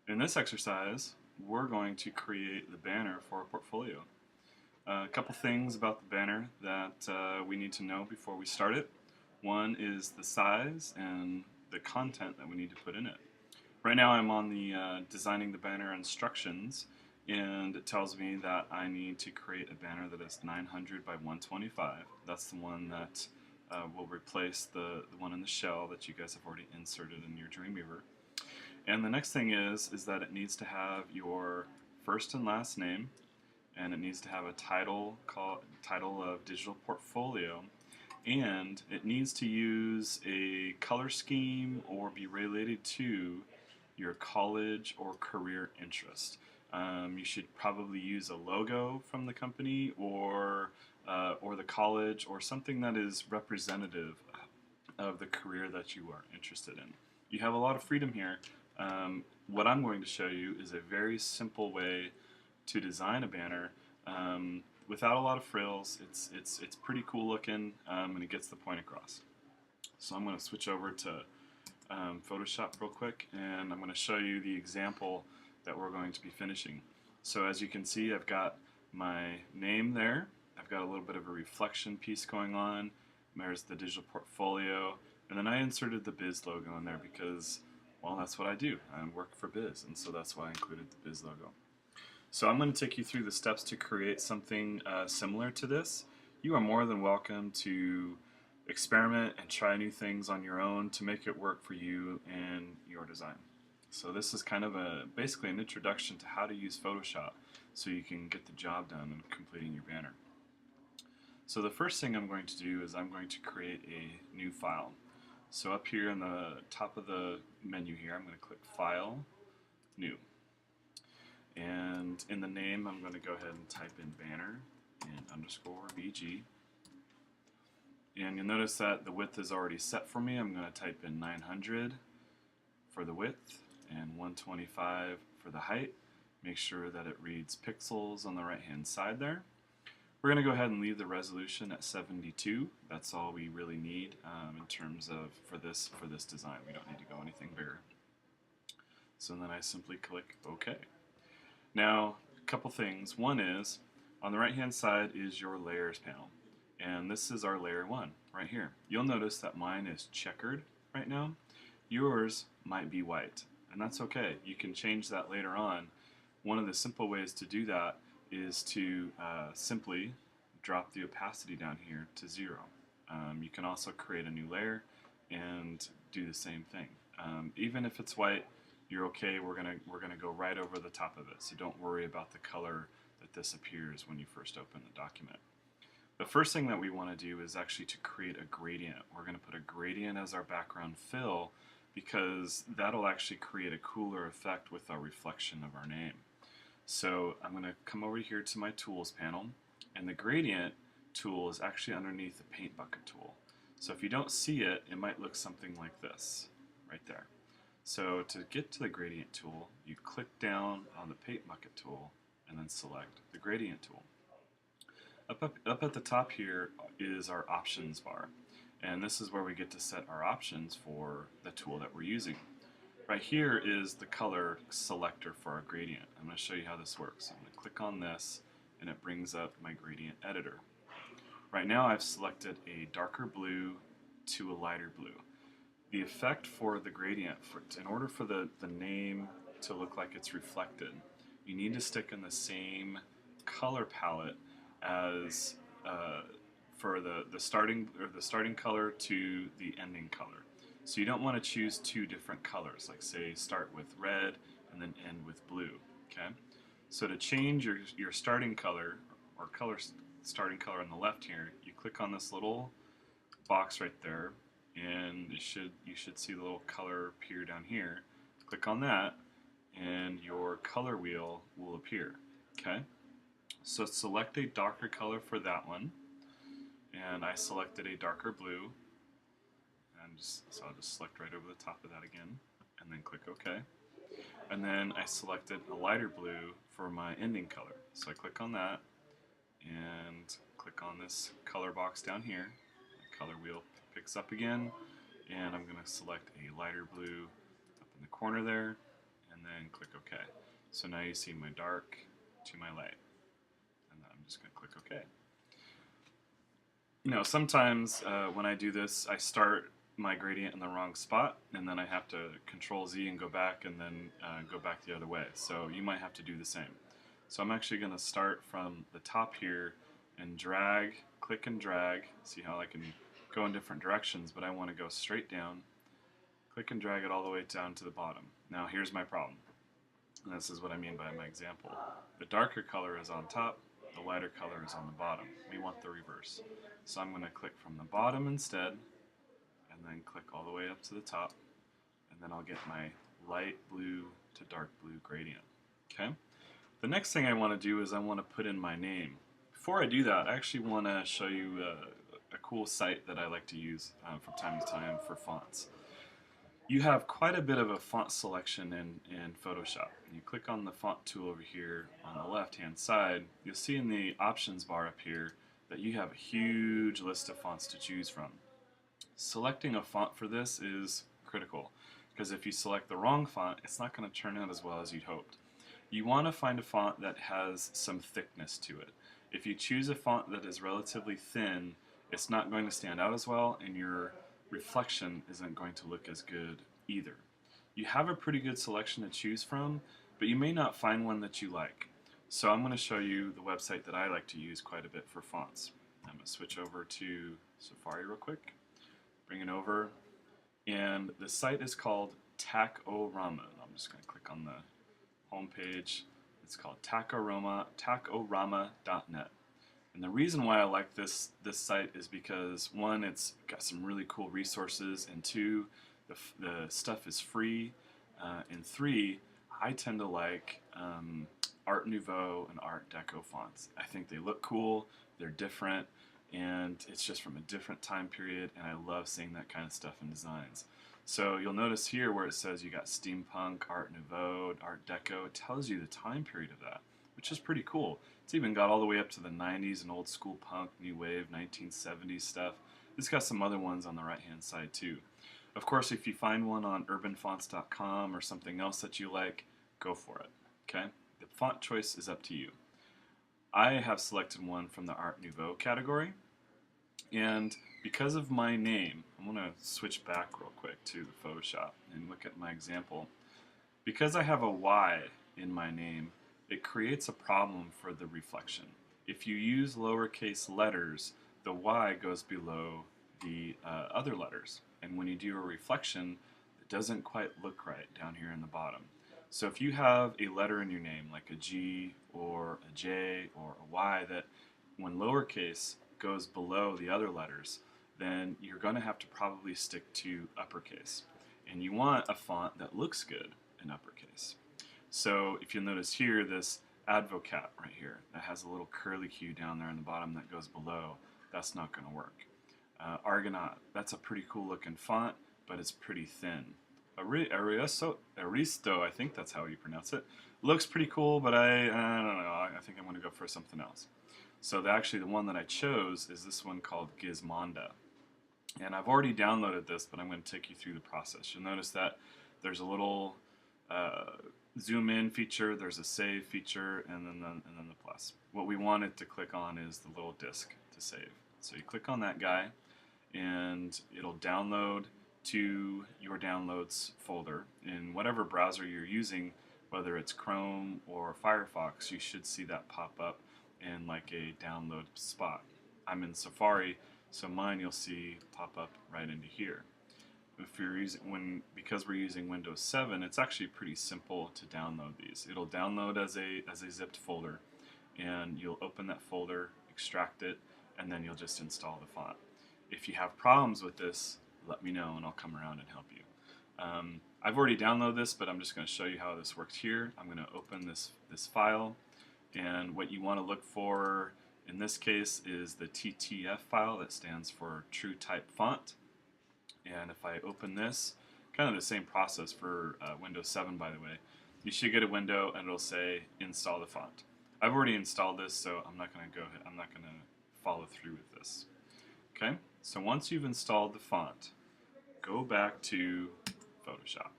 In this exercise, we're going to create the banner for a portfolio. A couple things about the banner that we need to know before we start it. One is the size and the content that we need to put in it. Right now I'm on the designing the banner instructions, and it tells me that I need to create a banner that is 900 by 125. That's the one that will replace the one in the shell that you guys have already inserted in your Dreamweaver. And the next thing is that it needs to have your first and last name, and it needs to have a title of digital portfolio, and it needs to use a color scheme or be related to your college or career interest. You should probably use a logo from the company or the college or something that is representative of the career that you are interested in. You have a lot of freedom here. What I'm going to show you is a very simple way to design a banner without a lot of frills. It's pretty cool looking, and it gets the point across. So I'm going to switch over to Photoshop real quick, and I'm going to show you the example that we're going to be finishing. So as you can see, I've got my name there. I've got a little bit of a reflection piece going on. There's the digital portfolio, and then I inserted the BIS logo in there because, well, that's what I do. I work for BIS, and so that's why I included the BIS logo. So I'm going to take you through the steps to create something similar to this. You are more than welcome to experiment and try new things on your own to make it work for you and your design. So this is kind of basically an introduction to how to use Photoshop so you can get the job done in completing your banner. So the first thing I'm going to do is I'm going to create a new file. So up here in the top of the menu here, I'm going to click File, New. And in the name, I'm going to go ahead and type in banner and _BG. And you'll notice that the width is already set for me. I'm going to type in 900 for the width and 125 for the height. Make sure that it reads pixels on the right hand side there. We're going to go ahead and leave the resolution at 72. That's all we really need in terms of for this design. We don't need to go anything bigger. So then I simply click OK. Now, a couple things. One is, on the right hand side is your layers panel. And this is our layer 1 right here. You'll notice that mine is checkered right now. Yours might be white, and that's okay. You can change that later on. One of the simple ways to do that is to simply drop the opacity down here to 0. You can also create a new layer and do the same thing. Even if it's white, you're okay. We're gonna go right over the top of it, so don't worry about the color that this appears when you first open the document. The first thing that we want to do is actually to create a gradient. We're going to put a gradient as our background fill because that'll actually create a cooler effect with our reflection of our name. So I'm going to come over here to my tools panel, and the gradient tool is actually underneath the paint bucket tool. So if you don't see it, it might look something like this right there. So to get to the gradient tool, you click down on the paint bucket tool and then select the gradient tool. Up at the top here is our options bar, and this is where we get to set our options for the tool that we're using. Right here is the color selector for our gradient. I'm going to show you how this works. I'm going to click on this and it brings up my gradient editor. Right now I've selected a darker blue to a lighter blue. The effect for the gradient, in order for the name to look like it's reflected, you need to stick in the same color palette as for the starting color to the ending color. So you don't want to choose two different colors, like say start with red and then end with blue. Okay. So to change your starting color or starting color on the left here, you click on this little box right there, and you should see the little color appear down here. Click on that, and your color wheel will appear. Okay. So select a darker color for that one, and I selected a darker blue, and so I'll just select right over the top of that again, and then click OK. And then I selected a lighter blue for my ending color, so I click on that, and click on this color box down here. The color wheel picks up again, and I'm going to select a lighter blue up in the corner there, and then click OK. So now you see my dark to my light. And then I'm just going to click OK. You know, sometimes when I do this, I start my gradient in the wrong spot, and then I have to Control Z and go back, and then go back the other way. So you might have to do the same. So I'm actually going to start from the top here and drag, click and drag. See how I can go in different directions, but I want to go straight down. Click and drag it all the way down to the bottom. Now here's my problem. And this is what I mean by my example. The darker color is on top, the lighter color is on the bottom. We want the reverse. So I'm going to click from the bottom instead, and then click all the way up to the top, and then I'll get my light blue to dark blue gradient. Okay? The next thing I want to do is I want to put in my name. Before I do that, I actually want to show you a cool site that I like to use from time to time for fonts. You have quite a bit of a font selection in Photoshop. You click on the font tool over here on the left hand side, you'll see in the options bar up here that you have a huge list of fonts to choose from. Selecting a font for this is critical, because if you select the wrong font, it's not going to turn out as well as you'd hoped. You want to find a font that has some thickness to it. If you choose a font that is relatively thin, it's not going to stand out as well, and your reflection isn't going to look as good either. You have a pretty good selection to choose from, but you may not find one that you like. So I'm going to show you the website that I like to use quite a bit for fonts. I'm going to switch over to Safari real quick, bring it over, and the site is called Tacorama. I'm just going to click on the home page. It's called Tacorama.net. And the reason why I like this site is because, one, it's got some really cool resources, and two, the stuff is free, and three, I tend to like Art Nouveau and Art Deco fonts. I think they look cool, they're different, and it's just from a different time period, and I love seeing that kind of stuff in designs. So you'll notice here where it says you got steampunk, Art Nouveau, Art Deco, it tells you the time period of that, which is pretty cool. It's even got all the way up to the 90s and old school punk, new wave, 1970s stuff. It's got some other ones on the right hand side too. Of course, if you find one on urbanfonts.com or something else that you like, go for it. Okay? The font choice is up to you. I have selected one from the Art Nouveau category, and because of my name, I'm going to switch back real quick to the Photoshop and look at my example. Because I have a Y in my name, it creates a problem for the reflection. If you use lowercase letters, the Y goes below the other letters, and when you do a reflection, it doesn't quite look right down here in the bottom. So if you have a letter in your name, like a G or a J or a Y, that when lowercase goes below the other letters, then you're going to have to probably stick to uppercase. And you want a font that looks good in uppercase. So if you'll notice here, this Advocat right here, that has a little curly Q down there in the bottom that goes below, that's not going to work. Argonaut, that's a pretty cool looking font, but it's pretty thin. Aristo, I think that's how you pronounce it. Looks pretty cool, but I don't know, I think I'm going to go for something else. So actually the one that I chose is this one called Gizmonda. And I've already downloaded this, but I'm going to take you through the process. You'll notice that there's a little zoom in feature, there's a save feature, and then the plus. What we wanted to click on is the little disk to save. So you click on that guy, and it'll download to your downloads folder. In whatever browser you're using, whether it's Chrome or Firefox, you should see that pop up in like a download spot. I'm in Safari, so mine you'll see pop up right into here. If you're using because we're using Windows 7, it's actually pretty simple to download these. It'll download as a zipped folder, and you'll open that folder, extract it, and then you'll just install the font. If you have problems with this, let me know and I'll come around and help you. I've already downloaded this, but I'm just going to show you how this works here. I'm going to open this file, and what you want to look for in this case is the TTF file, that stands for True Type Font. And if I open this, kind of the same process for Windows 7, by the way, you should get a window and it'll say install the font. I've already installed this, so I'm not going to follow through with this. Okay, so once you've installed the font, go back to Photoshop.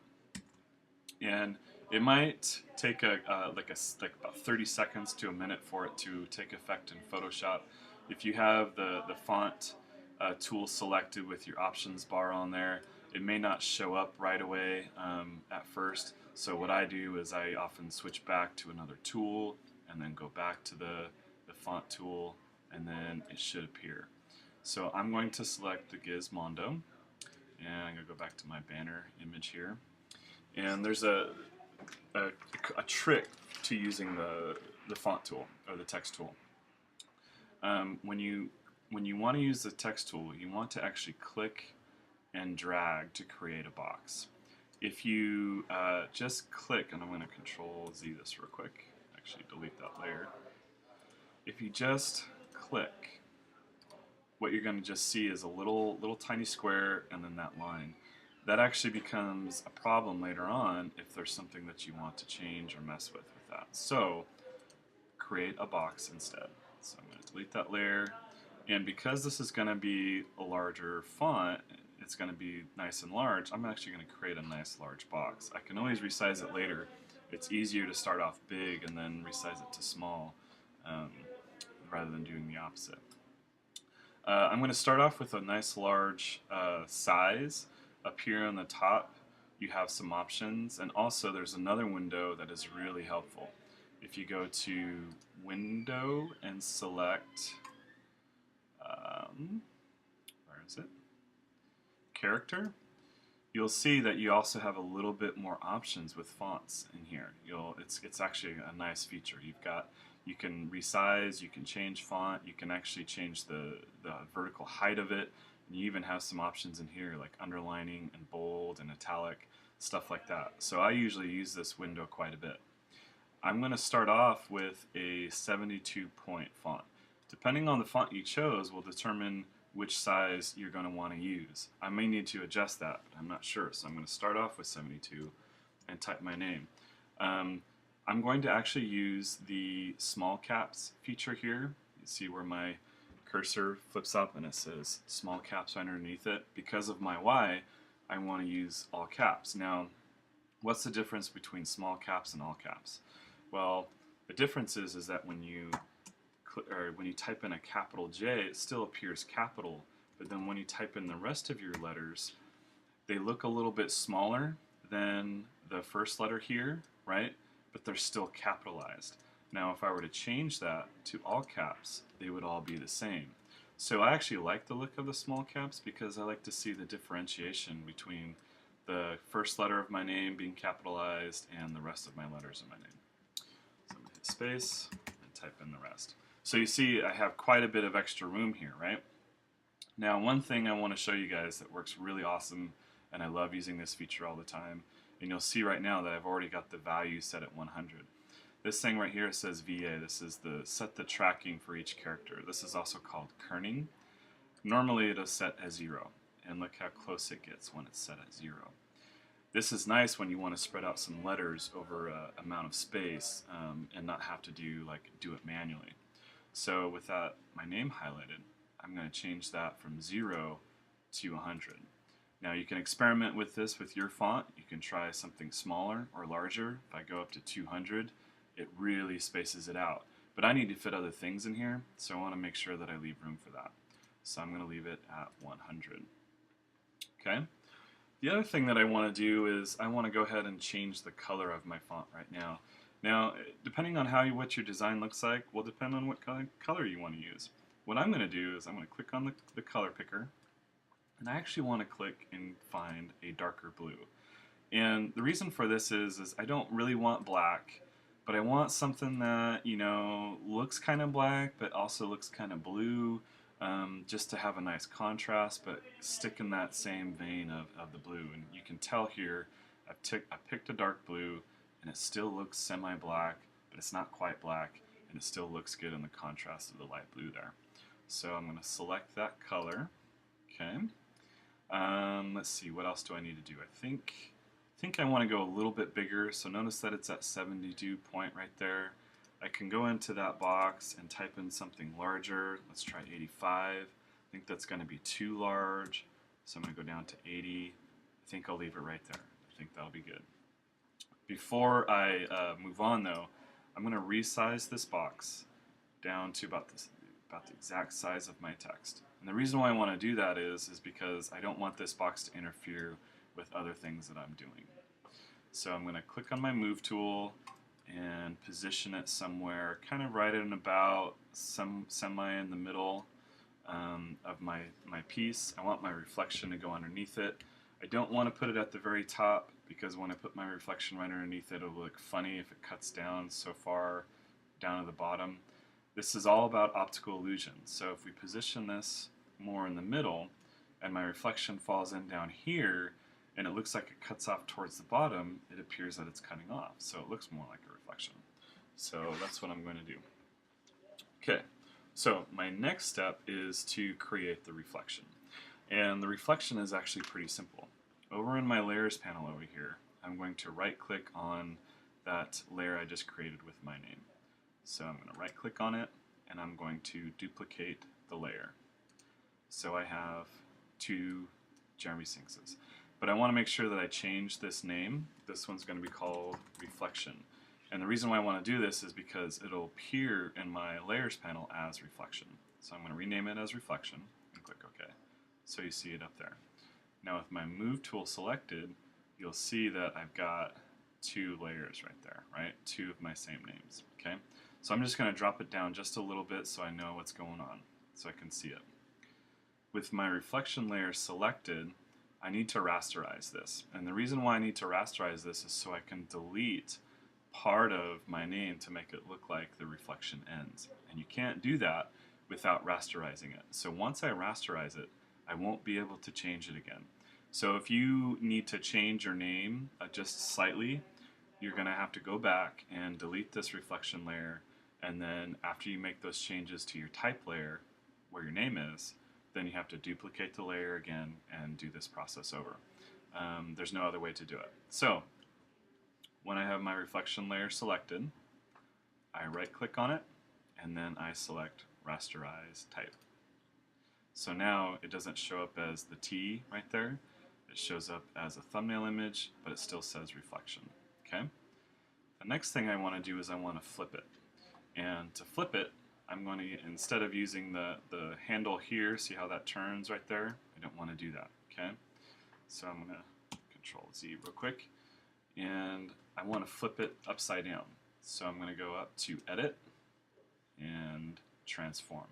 And it might take like about 30 seconds to a minute for it to take effect in Photoshop. If you have the font tool selected with your options bar on there, it may not show up right away at first. So what I do is I often switch back to another tool and then go back to the font tool, and then it should appear. So I'm going to select the Gizmondo, and I'm going to go back to my banner image here. And there's a trick to using the font tool or the text tool. When you want to use the text tool, you want to actually click and drag to create a box. If you just click, and I'm going to Control Z this real quick, actually delete that layer. If you just click, what you're going to just see is a little tiny square and then that line. That actually becomes a problem later on if there's something that you want to change or mess with that. So create a box instead. So I'm going to delete that layer, and because this is going to be a larger font, it's going to be nice and large, I'm actually going to create a nice large box. I can always resize it later. It's easier to start off big and then resize it to small rather than doing the opposite. I'm going to start off with a nice large size. Up here on the top you have some options, and also there's another window that is really helpful. If you go to Window and select, where is it? Character, you'll see that you also have a little bit more options with fonts in here. It's actually a nice feature. You can resize, you can change font, you can actually change the vertical height of it, and you even have some options in here like underlining and bold and italic, stuff like that. So I usually use this window quite a bit. I'm going to start off with a 72-point font. Depending on the font you chose will determine which size you're going to want to use. I may need to adjust that, but I'm not sure. So I'm going to start off with 72 and type my name. I'm going to actually use the small caps feature here. You see where my cursor flips up and it says small caps underneath it. Because of my Y, I want to use all caps. Now, what's the difference between small caps and all caps? Well, the difference is that when you type in a capital J, it still appears capital, but then when you type in the rest of your letters, they look a little bit smaller than the first letter here, right? But they're still capitalized. Now, if I were to change that to all caps, they would all be the same. So I actually like the look of the small caps because I like to see the differentiation between the first letter of my name being capitalized and the rest of my letters in my name. So I'm going to hit space and type in the rest. So you see I have quite a bit of extra room here, right? Now, one thing I want to show you guys that works really awesome, and I love using this feature all the time, and you'll see right now that I've already got the value set at 100. This thing right here says VA. This is the set the tracking for each character. This is also called kerning. Normally it is set as 0, and look how close it gets when it's set at 0. This is nice when you want to spread out some letters over an amount of space and not have to do it manually. So with that, my name highlighted, I'm going to change that from 0 to 100. Now you can experiment with this with your font. You can try something smaller or larger. If I go up to 200, it really spaces it out. But I need to fit other things in here, so I want to make sure that I leave room for that. So I'm going to leave it at 100. Okay. The other thing that I want to do is I want to go ahead and change the color of my font right now. Now, depending on what your design looks like will depend on what color you want to use. What I'm going to do is I'm going to click on the color picker, and I actually want to click and find a darker blue. And the reason for this is I don't really want black, but I want something that, looks kind of black, but also looks kind of blue, just to have a nice contrast, but stick in that same vein of the blue. And you can tell here, I picked a dark blue, and it still looks semi-black, but it's not quite black, and it still looks good in the contrast of the light blue there. So I'm going to select that color. Okay. Let's see, what else do I need to do? I think I want to go a little bit bigger, so notice that it's at 72 point right there. I can go into that box and type in something larger. Let's try 85. I think that's going to be too large, so I'm going to go down to 80. I think I'll leave it right there. I think that'll be good. Before I move on though, I'm going to resize this box down to about the exact size of my text. And the reason why I want to do that is because I don't want this box to interfere with other things that I'm doing. So I'm going to click on my move tool and position it somewhere kind of right in about semi in the middle of my piece. I want my reflection to go underneath it. I don't want to put it at the very top because when I put my reflection right underneath it, it'll look funny if it cuts down so far down to the bottom. This is all about optical illusion. So if we position this more in the middle and my reflection falls in down here and it looks like it cuts off towards the bottom, it appears that it's cutting off. So it looks more like a reflection. So that's what I'm going to do. Okay, so my next step is to create the reflection. And the reflection is actually pretty simple. Over in my layers panel over here, I'm going to right click on that layer I just created with my name. So I'm going to right click on it and I'm going to duplicate the layer. So I have two Jeremy Sinkses. But I want to make sure that I change this name. This one's going to be called Reflection. And the reason why I want to do this is because it'll appear in my layers panel as Reflection. So I'm going to rename it as Reflection and click OK. So you see it up there. Now with my move tool selected, you'll see that I've got two layers right there, right? Two of my same names, okay? So I'm just going to drop it down just a little bit so I know what's going on, so I can see it. With my reflection layer selected, I need to rasterize this. And the reason why I need to rasterize this is so I can delete part of my name to make it look like the reflection ends. And you can't do that without rasterizing it. So once I rasterize it, I won't be able to change it again. So if you need to change your name just slightly, you're going to have to go back and delete this reflection layer, and then after you make those changes to your type layer where your name is, then you have to duplicate the layer again and do this process over. There's no other way to do it. So when I have my reflection layer selected, I right click on it and then I select rasterize type. So now it doesn't show up as the T right there. It shows up as a thumbnail image, but it still says reflection. Okay? The next thing I want to do is I want to flip it. And to flip it, I'm going to, instead of using the handle here, see how that turns right there? I don't want to do that. Okay? So I'm going to Control Z real quick. And I want to flip it upside down. So I'm going to go up to Edit and Transform.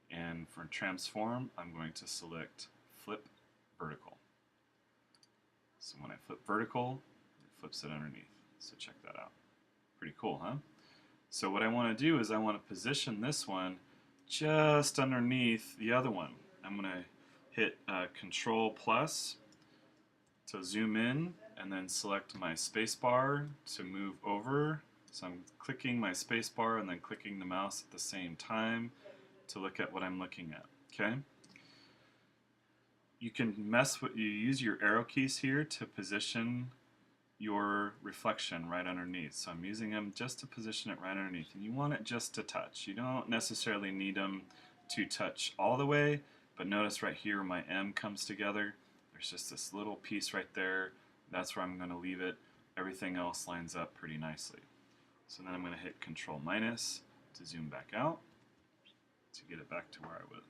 And for transform, I'm going to select flip vertical. So when I flip vertical, it flips it underneath. So check that out. Pretty cool, huh? So what I want to do is I want to position this one just underneath the other one. I'm going to hit Control plus to zoom in and then select my spacebar to move over. So I'm clicking my spacebar and then clicking the mouse at the same time to look at what I'm looking at, okay? You can use your arrow keys here to position your reflection right underneath. So I'm using them just to position it right underneath, and you want it just to touch. You don't necessarily need them to touch all the way, but notice right here where my M comes together, there's just this little piece right there. That's where I'm going to leave it. Everything else lines up pretty nicely. So then I'm going to hit Control minus to zoom back out, to get it back to where I was,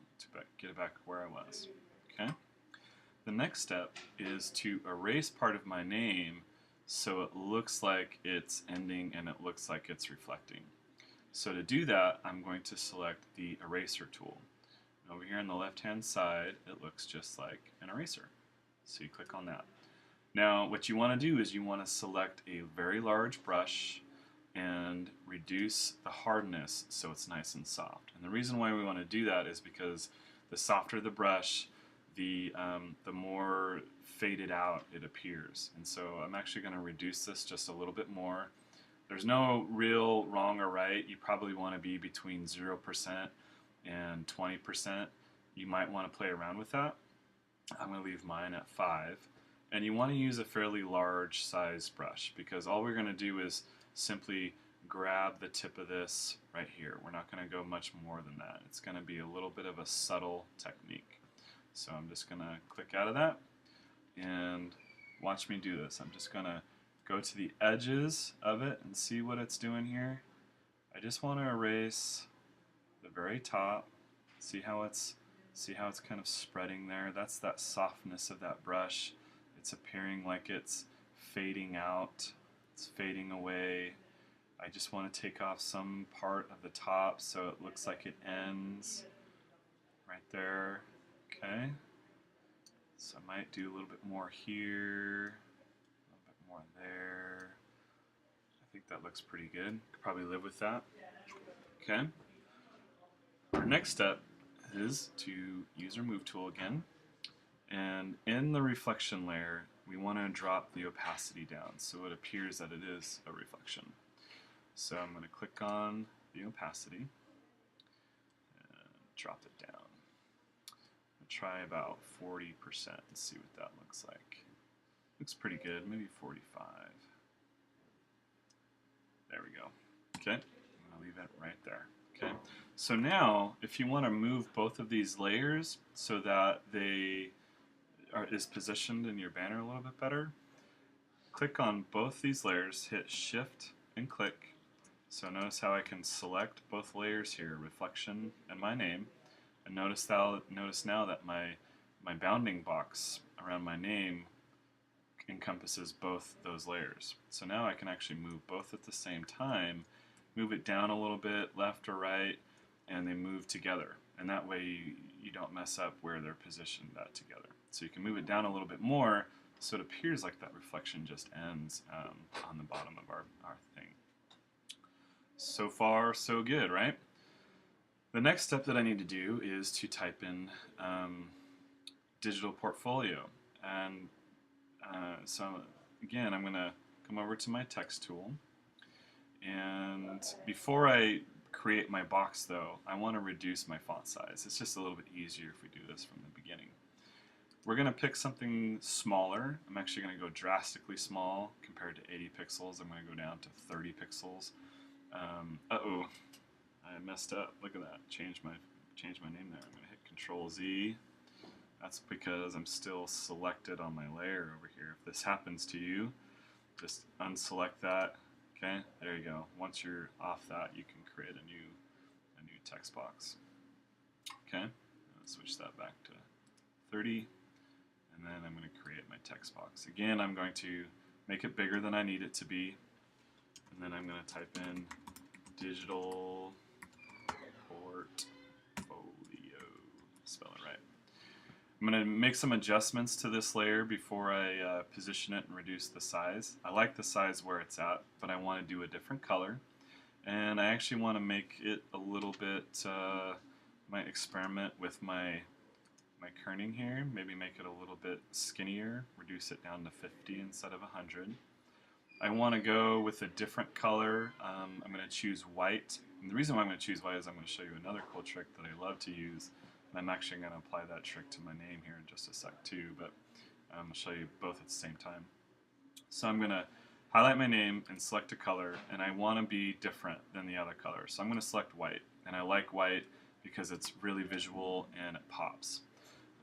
get it back where I was. Okay. The next step is to erase part of my name so it looks like it's ending and it looks like it's reflecting. So to do that, I'm going to select the eraser tool. Over here on the left-hand side, it looks just like an eraser. So you click on that. Now, what you want to do is you want to select a very large brush and reduce the hardness so it's nice and soft. And the reason why we want to do that is because the softer the brush, the more faded out it appears. And so I'm actually going to reduce this just a little bit more. There's no real wrong or right. You probably want to be between 0% and 20%. You might want to play around with that. I'm going to leave mine at 5. And you want to use a fairly large size brush because all we're going to do is simply grab the tip of this right here. We're not going to go much more than that. It's going to be a little bit of a subtle technique. So I'm just going to click out of that and watch me do this. I'm just going to go to the edges of it and see what it's doing here. I just want to erase the very top. See how it's kind of spreading there? That's that softness of that brush. It's appearing like it's fading out. It's fading away. I just want to take off some part of the top so it looks like it ends right there. Okay. So I might do a little bit more here, a little bit more there. I think that looks pretty good. Could probably live with that. Okay. Our next step is to use our move tool again, and in the reflection layer we want to drop the opacity down so it appears that it is a reflection. So I'm going to click on the opacity and drop it down. I'll try about 40% and see what that looks like. Looks pretty good, maybe 45. There we go. Okay, I'm going to leave it right there. Okay, so now if you want to move both of these layers so that they is positioned in your banner a little bit better, click on both these layers, hit Shift and click. So notice how I can select both layers here, reflection and my name, and notice now that my bounding box around my name encompasses both those layers. So now I can actually move both at the same time, move it down a little bit, left or right, and they move together. And that way you don't mess up where they're positioned together. So you can move it down a little bit more so it appears like that reflection just ends on the bottom of our thing. So far, so good, right? The next step that I need to do is to type in digital portfolio. And so again, I'm going to come over to my text tool. And before I create my box though, I want to reduce my font size. It's just a little bit easier if we do this from the beginning. We're going to pick something smaller. I'm actually going to go drastically small compared to 80 pixels. I'm going to go down to 30 pixels. Uh-oh, I messed up. Look at that. Change my name there. I'm going to hit Control Z. That's because I'm still selected on my layer over here. If this happens to you, just unselect that. Okay, there you go. Once you're off that, you can create a new text box. Okay, I'll switch that back to 30, and then I'm going to create my text box. Again, I'm going to make it bigger than I need it to be, and then I'm going to type in digital portfolio. Spell it right. I'm going to make some adjustments to this layer before I position it and reduce the size. I like the size where it's at, but I want to do a different color. And I actually want to make it a little bit, might experiment with my kerning here, maybe make it a little bit skinnier, reduce it down to 50 instead of 100. I want to go with a different color. I'm going to choose white. And the reason why I'm going to choose white is I'm going to show you another cool trick that I love to use. And I'm actually going to apply that trick to my name here in just a sec too, but I'll show you both at the same time. So I'm going to highlight my name and select a color, and I want to be different than the other color. So I'm going to select white, and I like white because it's really visual and it pops.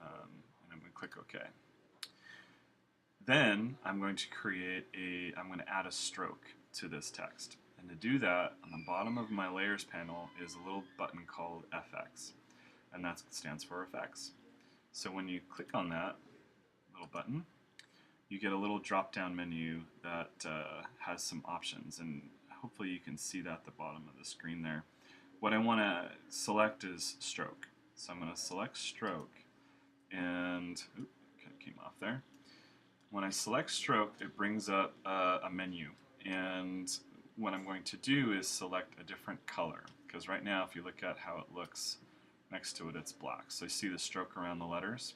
And I'm going to click OK. Then I'm going to I'm going to add a stroke to this text. And to do that, on the bottom of my layers panel is a little button called FX. And that stands for effects. So when you click on that little button, you get a little drop-down menu that has some options, and hopefully you can see that at the bottom of the screen there. What I want to select is stroke. So I'm going to select stroke, and kind of came off there. When I select stroke, it brings up a menu, and what I'm going to do is select a different color, because right now if you look at how it looks next to it, it's black. So you see the stroke around the letters?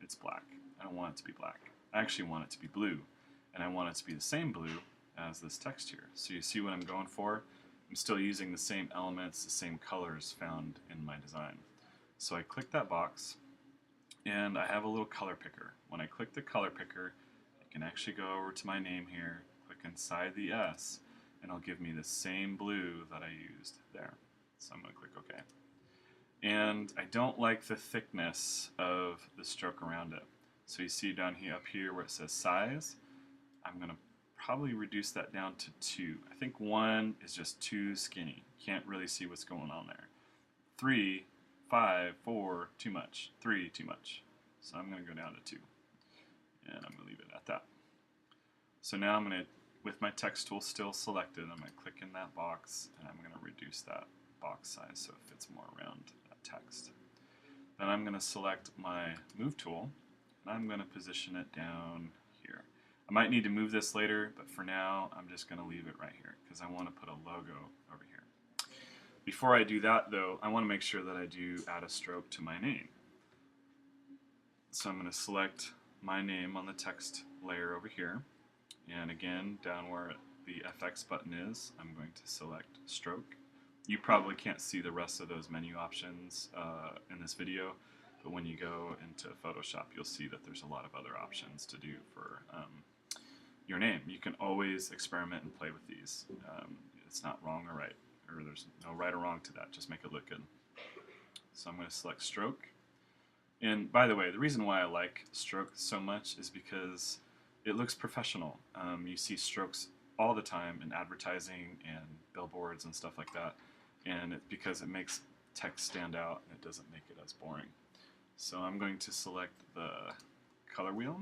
It's black. I don't want it to be black. I actually want it to be blue, and I want it to be the same blue as this text here. So you see what I'm going for? I'm still using the same elements, the same colors found in my design. So I click that box, and I have a little color picker. When I click the color picker, I can actually go over to my name here, click inside the S, and it'll give me the same blue that I used there. So I'm going to click OK. And I don't like the thickness of the stroke around it. So you see down here, up here where it says size, I'm going to probably reduce that down to 2. I think 1 is just too skinny. Can't really see what's going on there. 3, 5, 4, too much. 3, too much. So I'm going to go down to 2. And I'm going to leave it at that. So now I'm going to, with my text tool still selected, I'm going to click in that box and I'm going to reduce that box size so it fits more around that text. Then I'm going to select my move tool and I'm going to position it down here. I might need to move this later, but for now I'm just going to leave it right here because I want to put a logo over here. Before I do that though, I want to make sure that I do add a stroke to my name. So I'm going to select my name on the text layer over here, and again down where the FX button is I'm going to select stroke. You probably can't see the rest of those menu options in this video, but when you go into Photoshop you'll see that there's a lot of other options to do for your name. You can always experiment and play with these. It's not wrong or right, or there's no right or wrong to that, just make it look good. So I'm going to select stroke. And by the way, the reason why I like stroke so much is because it looks professional. You see strokes all the time in advertising and billboards and stuff like that, and because it makes text stand out and it doesn't make it as boring. So I'm going to select the color wheel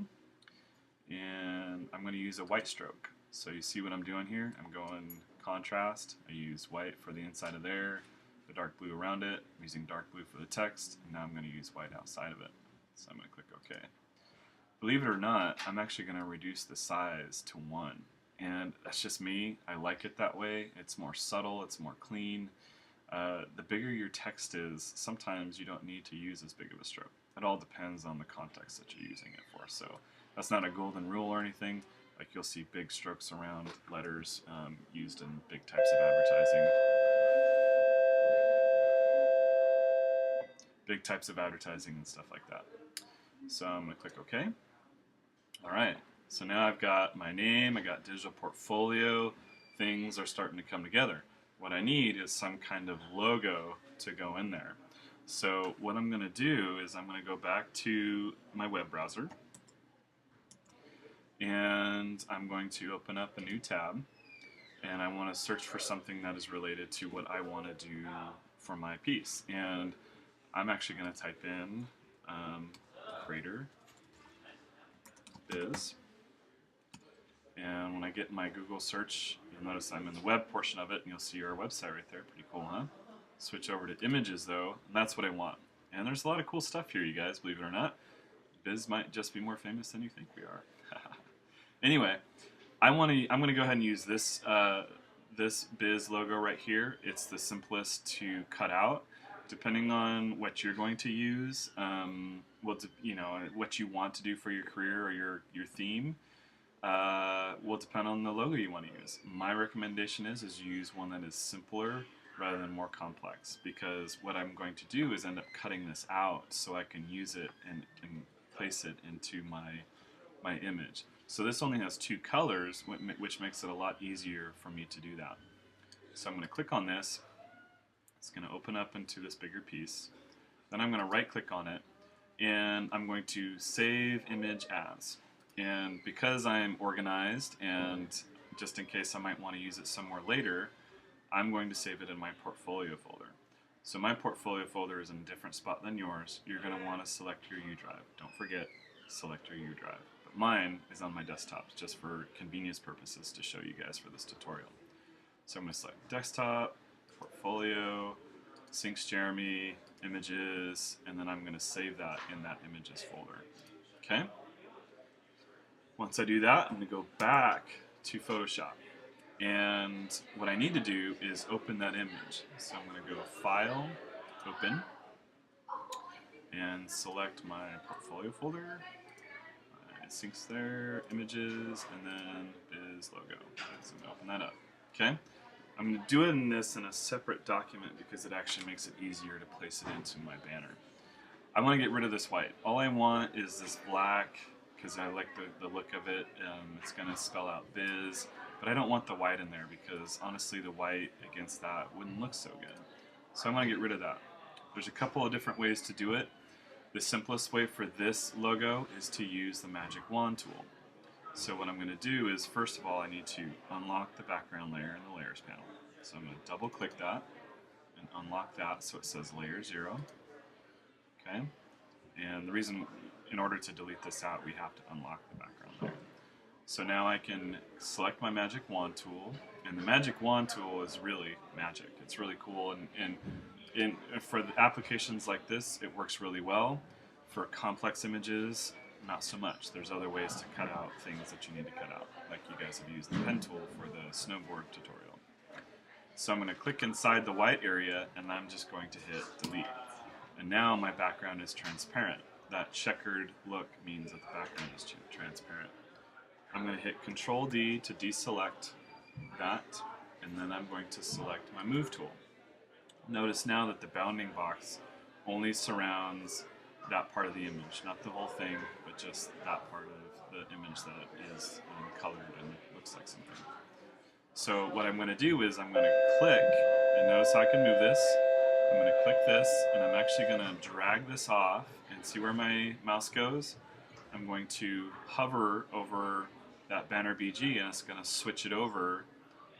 and I'm going to use a white stroke. So you see what I'm doing here? I'm going contrast. I use white for the inside of there, the dark blue around it. I'm using dark blue for the text, and now I'm going to use white outside of it. So I'm going to click OK. Believe it or not, I'm actually going to reduce the size to 1. And that's just me. I like it that way. It's more subtle, it's more clean. The bigger your text is, sometimes you don't need to use as big of a stroke. It all depends on the context that you're using it for. So that's not a golden rule or anything. Like you'll see big strokes around letters used in big types of advertising. Big types of advertising and stuff like that. So I'm going to click OK. Alright, so now I've got my name, I got digital portfolio, things are starting to come together. What I need is some kind of logo to go in there. So what I'm going to do is I'm going to go back to my web browser and I'm going to open up a new tab and I want to search for something that is related to what I want to do for my piece. And I'm actually going to type in creator BIS, and when I get my Google search, you'll notice I'm in the web portion of it, and you'll see our website right there. Pretty cool, huh? Switch over to images though, and that's what I want. And there's a lot of cool stuff here, you guys, believe it or not. BIS might just be more famous than you think we are. Anyway, I'm going to go ahead and use this this BIS logo right here. It's the simplest to cut out. Depending on what you're going to use, what you want to do for your career or your theme, will depend on the logo you want to use. My recommendation is use one that is simpler rather than more complex, because what I'm going to do is end up cutting this out so I can use it and place it into my image. So this only has 2 colors, which makes it a lot easier for me to do that. So I'm going to click on this. It's going to open up into this bigger piece. Then I'm going to right click on it and I'm going to save image as. And because I'm organized and just in case I might want to use it somewhere later, I'm going to save it in my portfolio folder. So my portfolio folder is in a different spot than yours. You're going to want to select your U drive. Don't forget, select your U drive. But mine is on my desktop just for convenience purposes to show you guys for this tutorial. So I'm going to select desktop, portfolio, Syncs Jeremy, images, and then I'm going to save that in that images folder. Okay? Once I do that, I'm going to go back to Photoshop. And what I need to do is open that image. So I'm going to go File, Open, and select my portfolio folder. It syncs there, images, and then BIS logo. So I'm going to open that up. Okay? I'm going to do it in a separate document because it actually makes it easier to place it into my banner. I want to get rid of this white. All I want is this black because I like the look of it. It's going to spell out BIS, but I don't want the white in there because honestly the white against that wouldn't look so good. So I'm going to get rid of that. There's a couple of different ways to do it. The simplest way for this logo is to use the magic wand tool. So what I'm going to do is, first of all, I need to unlock the background layer in the Layers panel. So I'm going to double click that and unlock that so it says Layer 0. Okay? And the reason, in order to delete this out, we have to unlock the background layer. So now I can select my Magic Wand tool, and the Magic Wand tool is really magic. It's really cool, and for the applications like this, it works really well. For complex images, not so much. There's other ways to cut out things that you need to cut out, like you guys have used the pen tool for the snowboard tutorial. So I'm going to click inside the white area, and I'm just going to hit delete. And now my background is transparent. That checkered look means that the background is transparent. I'm going to hit Control D to deselect that, and then I'm going to select my Move tool. Notice now that the bounding box only surrounds that part of the image, not the whole thing, but just that part of the image that is colored and looks like something. So what I'm going to do is I'm going to click, and notice how I can move this. I'm going to click this, and I'm actually going to drag this off, and see where my mouse goes? I'm going to hover over that banner BG, and it's going to switch it over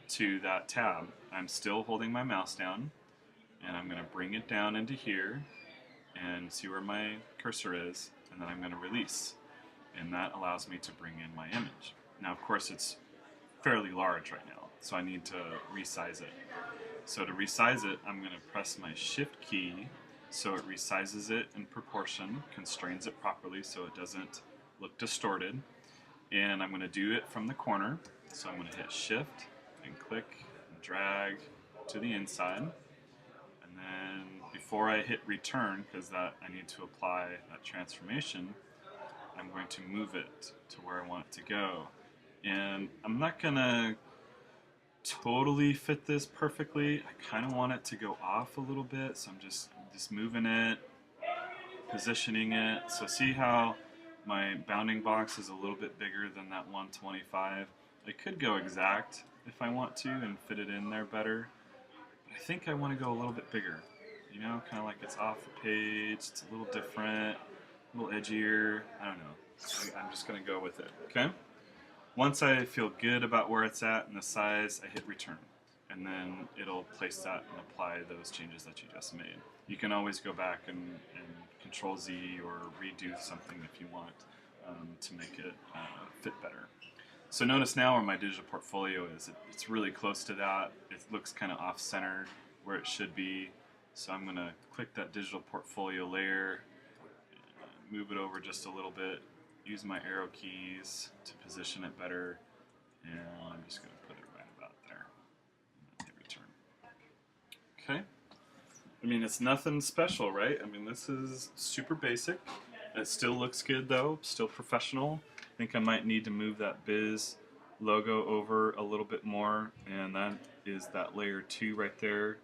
to that tab. I'm still holding my mouse down, and I'm going to bring it down into here, and see where my cursor is, and then I'm going to release. And that allows me to bring in my image. Now, of course, it's fairly large right now, so I need to resize it. So to resize it, I'm going to press my Shift key so it resizes it in proportion, constrains it properly so it doesn't look distorted. And I'm going to do it from the corner. So I'm going to hit Shift and click and drag to the inside. And then before I hit return, because I need to apply that transformation, I'm going to move it to where I want it to go. And I'm not going to totally fit this perfectly. I kind of want it to go off a little bit, so I'm just moving it, positioning it. So see how my bounding box is a little bit bigger than that 125. I could go exact if I want to and fit it in there better, but I think I want to go a little bit bigger. You know, kind of like it's off the page, it's a little different, a little edgier. I don't know. I'm just going to go with it, okay? Once I feel good about where it's at and the size, I hit return. And then it'll place that and apply those changes that you just made. You can always go back and Control Z or redo something if you want to make it fit better. So notice now where my digital portfolio is. It's really close to that. It looks kind of off-centered where it should be. So I'm going to click that digital portfolio layer, move it over just a little bit, use my arrow keys to position it better, and I'm just going to put it right about there. And hit return. Okay. I mean, it's nothing special, right? I mean, this is super basic. It still looks good, though, still professional. I think I might need to move that BIS logo over a little bit more, and that is that layer 2 right there.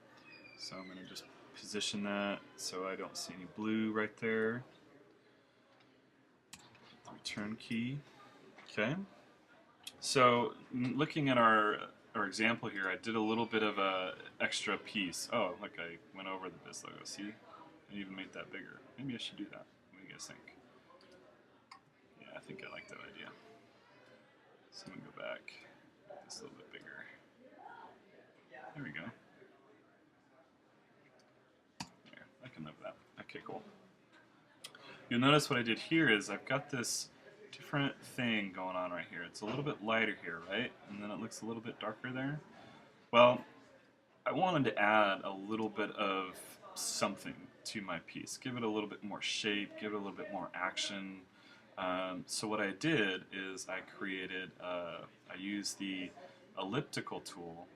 So I'm going to just position that so I don't see any blue right there. Return key. Okay. So looking at our example here, I did a little bit of a extra piece. Oh, look, I went over the BIS logo. See? I even made that bigger. Maybe I should do that. What do you guys think? Yeah, I think I like that idea. So I'm going to go back just a little bit bigger. There we go. There, I can live with that. Okay, cool. You'll notice what I did here is I've got this different thing going on right here. It's a little bit lighter here, right? And then it looks a little bit darker there. Well, I wanted to add a little bit of something to my piece. Give it a little bit more shape, give it a little bit more action. So what I did is I used the elliptical tool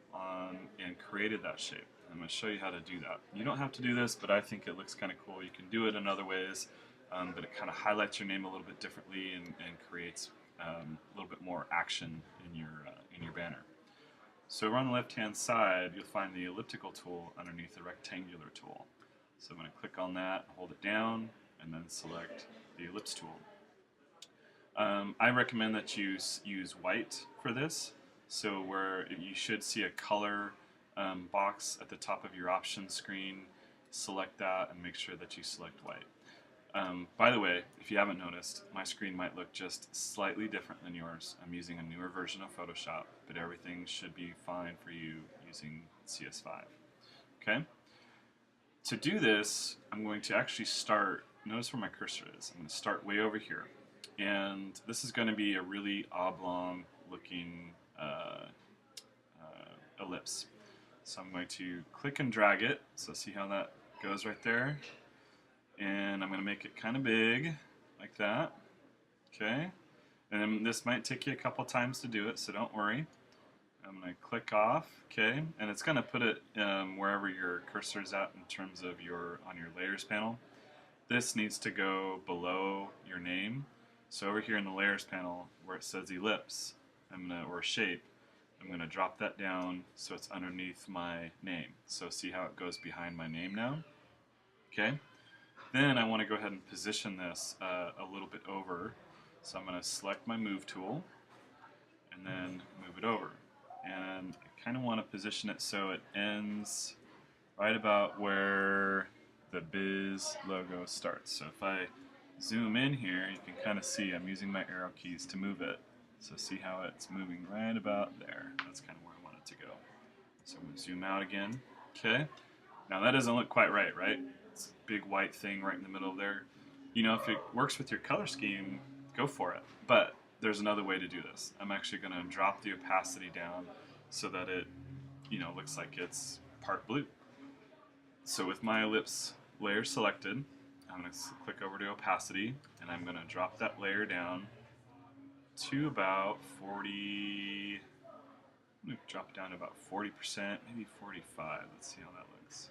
and created that shape. I'm going to show you how to do that. You don't have to do this, but I think it looks kind of cool. You can do it in other ways, but it kind of highlights your name a little bit differently and creates a little bit more action in your banner. So on the left-hand side, you'll find the elliptical tool underneath the rectangular tool. So I'm going to click on that, hold it down, and then select the ellipse tool. I recommend that you use white for this, so where you should see a color box at the top of your options screen. Select that and make sure that you select white. By the way, if you haven't noticed, my screen might look just slightly different than yours. I'm using a newer version of Photoshop, but everything should be fine for you using CS5. Okay? To do this, I'm going to actually start, notice where my cursor is. I'm going to start way over here. And this is going to be a really oblong looking ellipse. So I'm going to click and drag it. So see how that goes right there? And I'm going to make it kind of big, like that. Okay? And then this might take you a couple times to do it, so don't worry. I'm going to click off, okay? And it's going to put it wherever your cursor is at in terms of on your layers panel. This needs to go below your name. So over here in the layers panel where it says ellipse, or shape, I'm going to drop that down so it's underneath my name. So see how it goes behind my name now? Okay. Then I want to go ahead and position this a little bit over. So I'm going to select my move tool and then move it over. And I kind of want to position it so it ends right about where the BIS logo starts. So if I zoom in here, you can kind of see I'm using my arrow keys to move it. So see how it's moving right about there. That's kind of where I want it to go. So I'm going to zoom out again. Okay. Now that doesn't look quite right, right? It's a big white thing right in the middle there. You know, if it works with your color scheme, go for it. But there's another way to do this. I'm actually going to drop the opacity down so that it, looks like it's part blue. So with my ellipse layer selected, I'm going to click over to opacity, and I'm going to drop that layer down to about 40. I'm going to drop it down to about 40%, maybe 45. Let's see how that looks.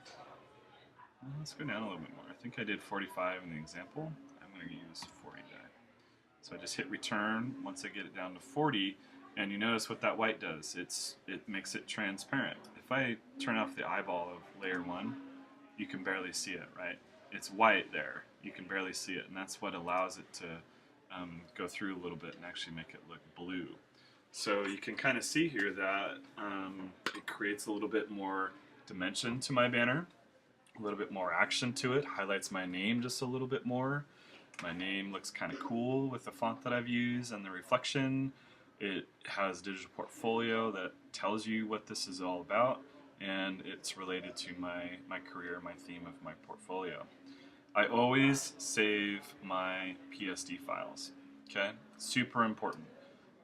Let's go down a little bit more. I think I did 45 in the example. I'm going to use 40 there. So I just hit return once I get it down to 40, and you notice what that white does. It makes it transparent. If I turn off the eyeball of layer 1, you can barely see it, right? It's white there. You can barely see it, and that's what allows it to go through a little bit and actually make it look blue. So you can kind of see here that it creates a little bit more dimension to my banner, a little bit more action to it, highlights my name just a little bit more. My name looks kind of cool with the font that I've used and the reflection. It has a digital portfolio that tells you what this is all about, and it's related to my career, my theme of my portfolio. I always save my PSD files, okay? Super important.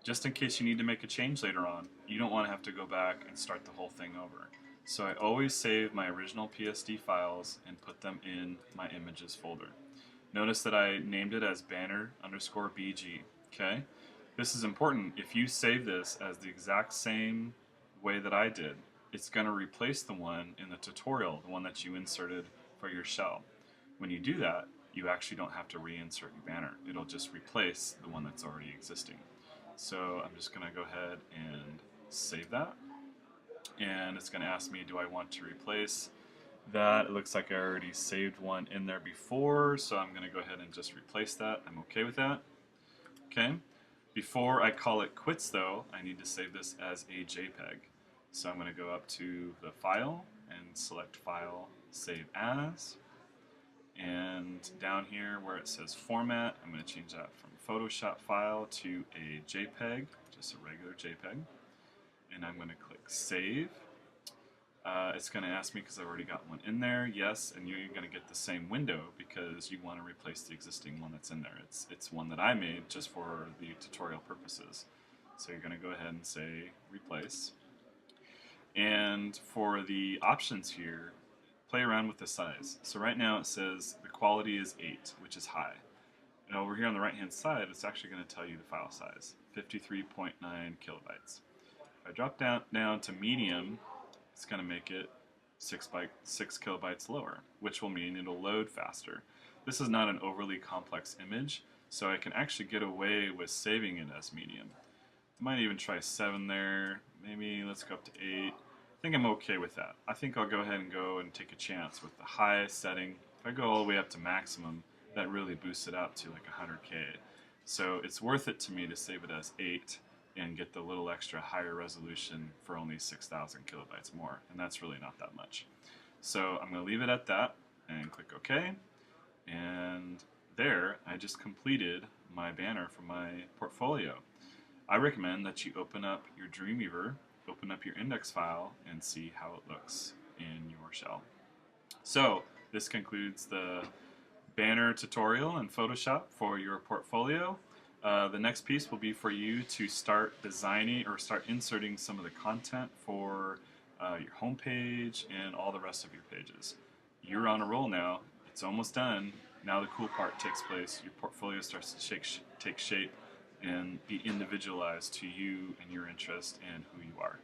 Just in case you need to make a change later on, you don't want to have to go back and start the whole thing over. So I always save my original PSD files and put them in my images folder. Notice that I named it as banner_BG, okay? This is important. If you save this as the exact same way that I did, it's going to replace the one in the tutorial, the one that you inserted for your shell. When you do that, you actually don't have to reinsert your banner. It'll just replace the one that's already existing. So I'm just going to go ahead and save that. And it's going to ask me, do I want to replace that? It looks like I already saved one in there before, so I'm going to go ahead and just replace that. I'm okay with that. Okay. Before I call it quits though, I need to save this as a JPEG. So I'm going to go up to the file and select File, Save As. And down here where it says Format, I'm going to change that from Photoshop file to a JPEG, just a regular JPEG. And I'm going to click Save. It's going to ask me because I've already got one in there. Yes, and you're going to get the same window because you want to replace the existing one that's in there. It's one that I made just for the tutorial purposes. So you're going to go ahead and say Replace. And for the options here, play around with the size. So right now it says the quality is 8, which is high. And over here on the right hand side, it's actually going to tell you the file size, 53.9 kilobytes. If I drop down to medium, it's going to make it 6 kilobytes lower, which will mean it'll load faster. This is not an overly complex image, so I can actually get away with saving it as medium. I might even try 7 there, maybe let's go up to 8. I think I'm okay with that. I think I'll go ahead and take a chance with the highest setting. If I go all the way up to maximum, that really boosts it up to like 100K. So it's worth it to me to save it as 8 and get the little extra higher resolution for only 6,000 kilobytes more, and that's really not that much. So I'm going to leave it at that and click OK, and there, I just completed my banner for my portfolio. I recommend that you open up your Dreamweaver, open up your index file, and see how it looks in your shell. So this concludes the banner tutorial in Photoshop for your portfolio. The next piece will be for you to start designing or start inserting some of the content for your home page and all the rest of your pages. You're on a roll now. It's almost done. Now the cool part takes place. Your portfolio starts to take shape and be individualized to you and your interest and who you are.